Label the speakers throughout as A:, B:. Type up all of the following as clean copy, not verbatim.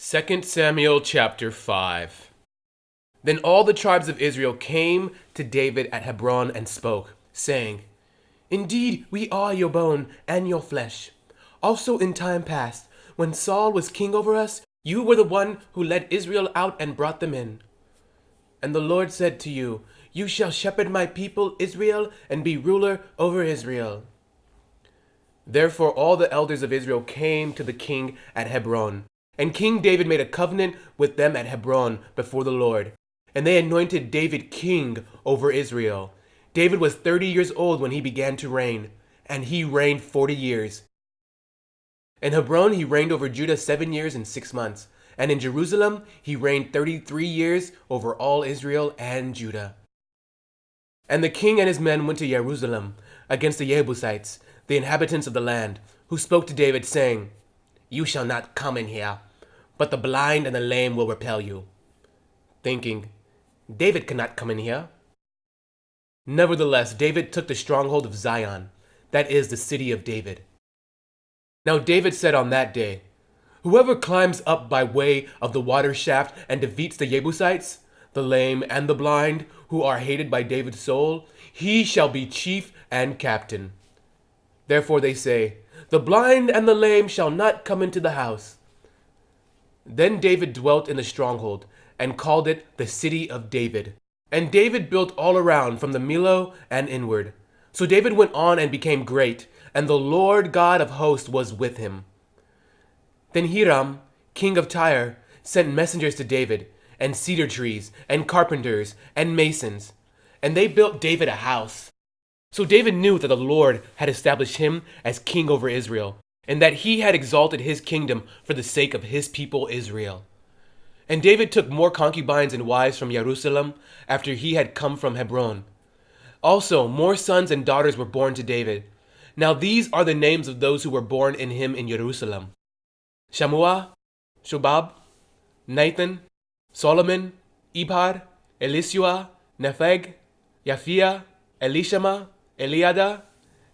A: 2 Samuel chapter 5. Then all the tribes of Israel came to David at Hebron and spoke, saying, "Indeed, we are your bone and your flesh. Also in time past, when Saul was king over us, you were the one who led Israel out and brought them in. And the Lord said to you, you shall shepherd my people Israel and be ruler over Israel." Therefore all the elders of Israel came to the king at Hebron. And King David made a covenant with them at Hebron before the Lord. And they anointed David king over Israel. David was 30 years old when he began to reign, and he reigned 40 years. In Hebron he reigned over Judah 7 years and 6 months. And in Jerusalem he reigned 33 years over all Israel and Judah. And the king and his men went to Jerusalem against the Jebusites, the inhabitants of the land, who spoke to David, saying, "You shall not come in here, but the blind and the lame will repel you." Thinking, David cannot come in here. Nevertheless, David took the stronghold of Zion, that is, the city of David. Now David said on that day, "Whoever climbs up by way of the water shaft and defeats the Jebusites, the lame and the blind, who are hated by David's soul, he shall be chief and captain." Therefore they say, "The blind and the lame shall not come into the house." Then David dwelt in the stronghold, and called it the city of David. And David built all around from the Millo and inward. So David went on and became great, and the Lord God of hosts was with him. Then Hiram, king of Tyre, sent messengers to David, and cedar trees, and carpenters, and masons, and they built David a house. So David knew that the Lord had established him as king over Israel, and that he had exalted his kingdom for the sake of his people Israel. And David took more concubines and wives from Jerusalem after he had come from Hebron. Also, more sons and daughters were born to David. Now these are the names of those who were born in him in Jerusalem: Shammua, Shobab, Nathan, Solomon, Ibhar, Elisua, Nepheg, Yaphia, Elishama, Eliada,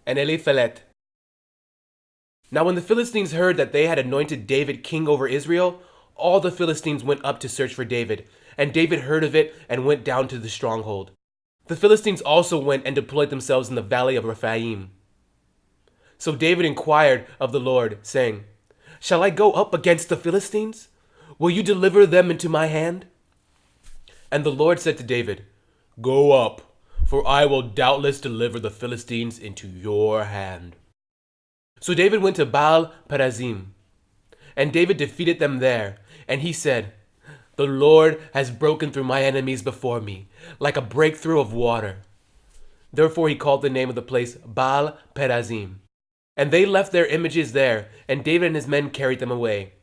A: and Eliphelet. Now when the Philistines heard that they had anointed David king over Israel, all the Philistines went up to search for David, and David heard of it and went down to the stronghold. The Philistines also went and deployed themselves in the valley of Rephaim. So David inquired of the Lord, saying, "Shall I go up against the Philistines? Will you deliver them into my hand?" And the Lord said to David, "Go up, for I will doubtless deliver the Philistines into your hand." So David went to Baal Perazim, and David defeated them there. And he said, "The Lord has broken through my enemies before me, like a breakthrough of water." Therefore he called the name of the place Baal Perazim. And they left their images there, and David and his men carried them away.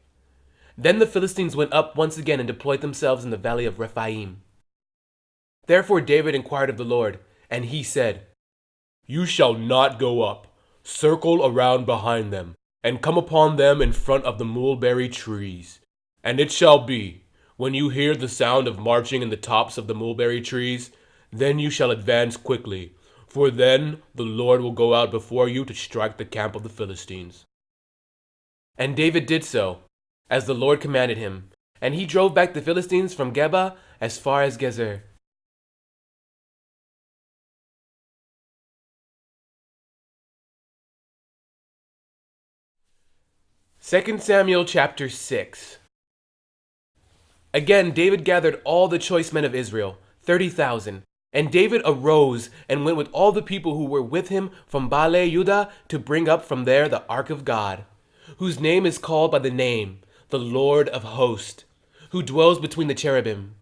A: Then the Philistines went up once again and deployed themselves in the valley of Rephaim. Therefore David inquired of the Lord, and he said, "You shall not go up. Circle around behind them, and come upon them in front of the mulberry trees. And it shall be, when you hear the sound of marching in the tops of the mulberry trees, then you shall advance quickly, for then the Lord will go out before you to strike the camp of the Philistines." And David did so, as the Lord commanded him, and he drove back the Philistines from Geba as far as Gezer. Second Samuel chapter 6. Again David gathered all the choice men of Israel, 30,000. And David arose and went with all the people who were with him from Baale Judah to bring up from there the ark of God, whose name is called by the name, the Lord of hosts, who dwells between the cherubim.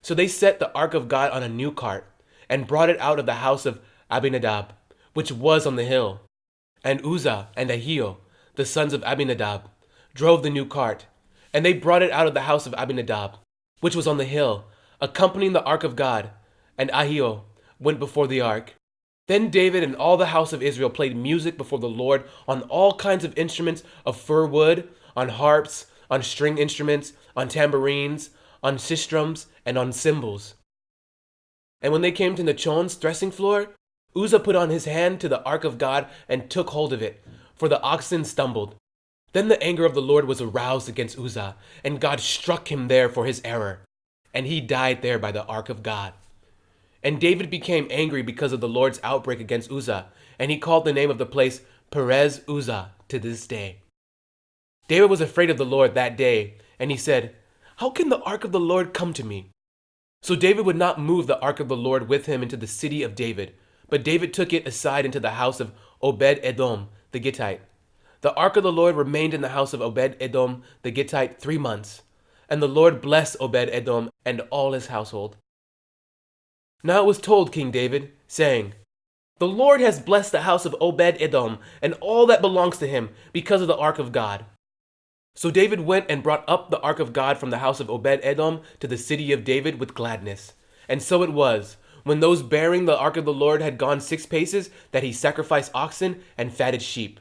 A: So they set the ark of God on a new cart, and brought it out of the house of Abinadab, which was on the hill. And Uzzah and Ahio, the sons of Abinadab, drove the new cart, and they brought it out of the house of Abinadab, which was on the hill, accompanying the ark of God, and Ahio went before the ark. Then David and all the house of Israel played music before the Lord on all kinds of instruments of fir wood, on harps, on string instruments, on tambourines, on sistrums, and on cymbals. And when they came to Nachon's threshing floor, Uzzah put on his hand to the ark of God and took hold of it, for the oxen stumbled. Then the anger of the Lord was aroused against Uzzah, and God struck him there for his error, and he died there by the ark of God. And David became angry because of the Lord's outbreak against Uzzah, and he called the name of the place Perez Uzzah to this day. David was afraid of the Lord that day, and he said, "How can the ark of the Lord come to me?" So David would not move the ark of the Lord with him into the city of David, but David took it aside into the house of Obed-Edom the Gittite. The ark of the Lord remained in the house of Obed-Edom the Gittite 3 months, and the Lord blessed Obed-Edom and all his household. Now it was told King David, saying, "The Lord has blessed the house of Obed-Edom and all that belongs to him because of the ark of God." So David went and brought up the ark of God from the house of Obed-Edom to the city of David with gladness. And so it was, when those bearing the ark of the Lord had gone 6 paces, that he sacrificed oxen and fatted sheep.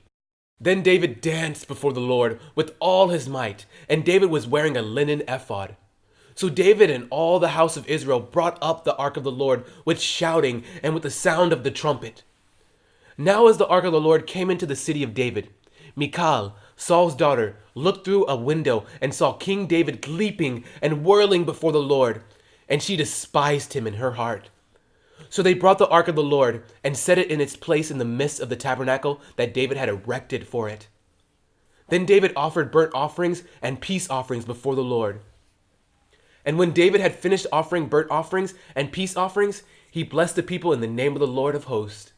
A: Then David danced before the Lord with all his might, and David was wearing a linen ephod. So David and all the house of Israel brought up the ark of the Lord with shouting and with the sound of the trumpet. Now as the ark of the Lord came into the city of David, Michal, Saul's daughter, looked through a window and saw King David leaping and whirling before the Lord, and she despised him in her heart. So they brought the ark of the Lord and set it in its place in the midst of the tabernacle that David had erected for it. Then David offered burnt offerings and peace offerings before the Lord. And when David had finished offering burnt offerings and peace offerings, he blessed the people in the name of the Lord of hosts.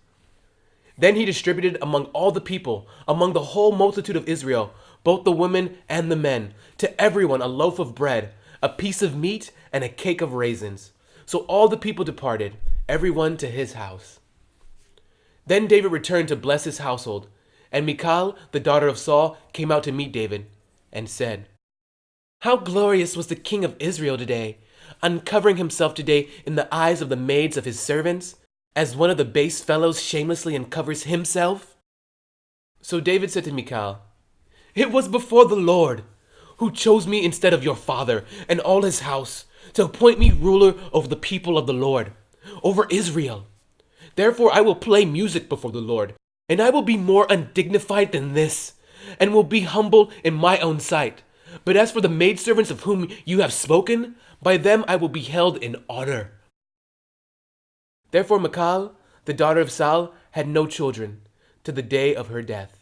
A: Then he distributed among all the people, among the whole multitude of Israel, both the women and the men, to everyone a loaf of bread, a piece of meat, and a cake of raisins. So all the people departed, everyone to his house. Then David returned to bless his household, and Michal, the daughter of Saul, came out to meet David, and said, "How glorious was the king of Israel today, uncovering himself today in the eyes of the maids of his servants, as one of the base fellows shamelessly uncovers himself." So David said to Michal, "It was before the Lord, who chose me instead of your father and all his house, to appoint me ruler over the people of the Lord, over Israel. Therefore I will play music before the Lord, and I will be more undignified than this, and will be humble in my own sight. But as for the maidservants of whom you have spoken, by them I will be held in honor." Therefore Michal, the daughter of Saul, had no children, to the day of her death.